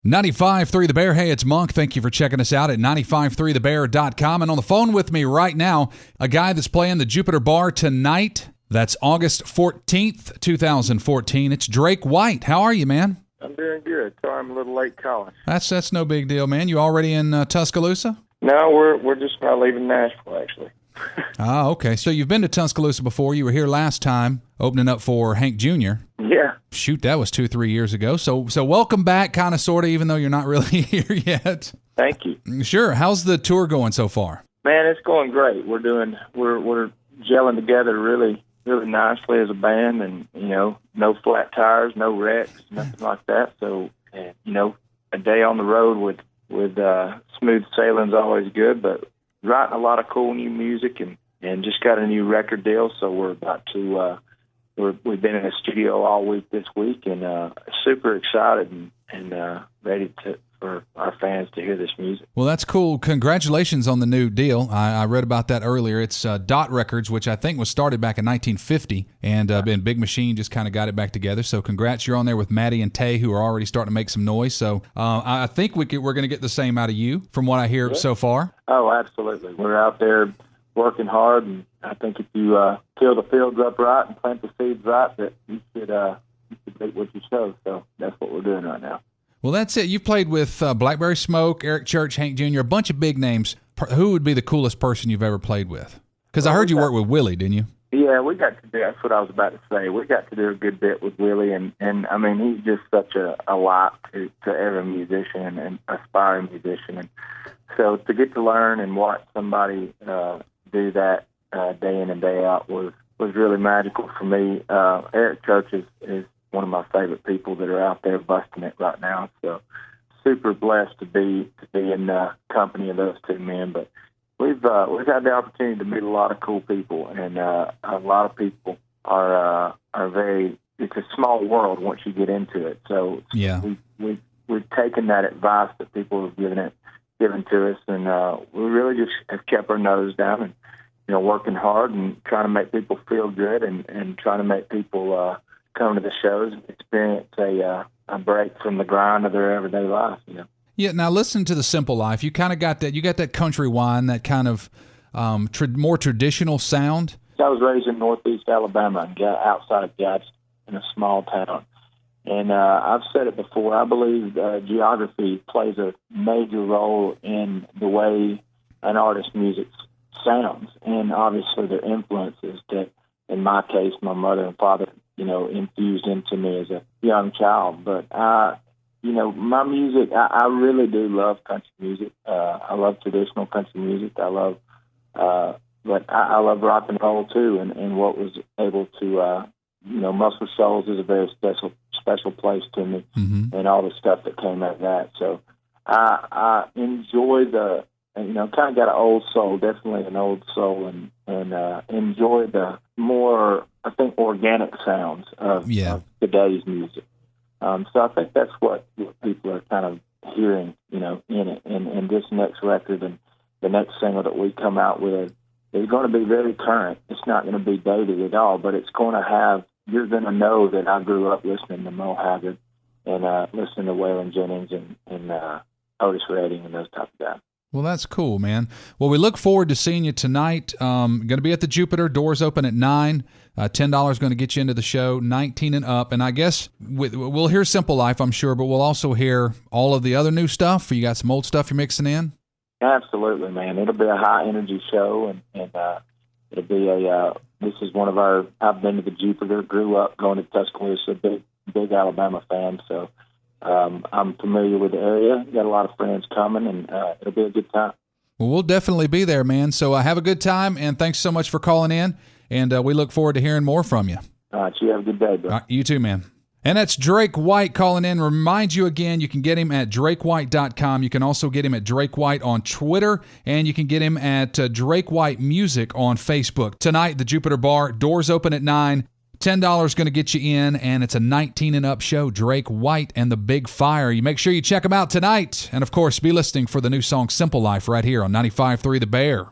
95.3 The Bear. Hey, it's Monk. Thank you for checking us out at 953thebear.com. And on the phone with me right now, a guy that's playing the Jupiter Bar tonight. That's August 14th, 2014. It's Drake White. How are you, man? I'm doing good. Sorry I'm a little late calling. That's no big deal, man. You already in Tuscaloosa? No, we're just now leaving Nashville, actually. Ah, okay. So you've been to Tuscaloosa before. You were here last time, opening up for Hank Jr. Yeah. Shoot, that was 2-3 years ago. So welcome back, kind of, sort of, even though you're not really here yet. Thank you. Sure. How's the tour going so far? Man, it's going great. We're gelling together really nicely as a band, and no flat tires, no wrecks, nothing like that. So, a day on the road with smooth sailing is always good, but writing a lot of cool new music and just got a new record deal. So we're about to we've been in the studio all week this week, and super excited and ready for our fans to hear this music. Well, that's cool. Congratulations on the new deal. I read about that earlier. It's Dot Records, which I think was started back in 1950, and Big Machine just kind of got it back together. So congrats. You're on there with Maddie and Tay, who are already starting to make some noise. So I think we're going to get the same out of you from what I hear so far. Oh, absolutely. We're out there working hard, and I think if you till the fields up right and plant the seeds right, that you should make what you sow. So that's what we're doing right now. Well, that's it. You've played with Blackberry Smoke, Eric Church, Hank Jr., a bunch of big names. Who would be the coolest person you've ever played with? Because I heard you worked with Willie, didn't you? Yeah, we got to do. That's what I was about to say. We got to do a good bit with Willie, and I mean, he's just such a lot to every musician and aspiring musician. And so to get to learn and watch somebody do that day in and day out was really magical for me. Eric Church is one of my favorite people that are out there busting it right now. So super blessed to be in the company of those two men. But we've had the opportunity to meet a lot of cool people, and a lot of people are very. It's a small world once you get into it. So yeah, we've taken that advice that people have given to us, and we really just have kept our nose down and working hard and trying to make people feel good and trying to make people come to the shows and experience a break from the grind of their everyday life. Yeah. Now listen to the Simple Life. You kind of got that. You got that country wine, that kind of more traditional sound. I was raised in Northeast Alabama, outside of Gadsden, in a small town. And I've said it before. I believe geography plays a major role in the way an artist's music sounds, and obviously their influences that, in my case, my mother and father, infused into me as a young child. But my music, I really do love country music. I love traditional country music. I love, but I love rock and roll too, and what was able to. Muscle Shoals is a very special place to me, and all the stuff that came out of that. So I enjoy the, kind of got an old soul, definitely an old soul, and enjoy the more, I think, organic sounds of today's music. So I think that's what people are kind of hearing, in it. And this next record and the next single that we come out with is going to be very current. It's not going to be dated at all, but it's going to have. You're going to know that I grew up listening to Mo Haggard and listening to Waylon Jennings and Otis Redding and those type of guys. Well, that's cool, man. Well, we look forward to seeing you tonight. Going to be at the Jupiter. Doors open at 9. $10 going to get you into the show, 19 and up. And I guess we'll hear Simple Life, I'm sure, but we'll also hear all of the other new stuff. You got some old stuff you're mixing in? Absolutely, man. It'll be a high-energy show, and it'll be this is one of our, I've been to the Jupiter, grew up going to Tuscaloosa, big Alabama fan, so I'm familiar with the area. Got a lot of friends coming, and it'll be a good time. Well, we'll definitely be there, man. So have a good time, and thanks so much for calling in, and we look forward to hearing more from you. All right, you have a good day, bro. You too, man. And that's Drake White calling in. Remind you again, you can get him at drakewhite.com. You can also get him at Drake White on Twitter, and you can get him at Drake White Music on Facebook. Tonight, the Jupiter Bar, doors open at 9. $10 going to get you in, and it's a 19 and up show. Drake White and the Big Fire. You make sure you check them out tonight. And, of course, be listening for the new song Simple Life right here on 95.3 The Bear.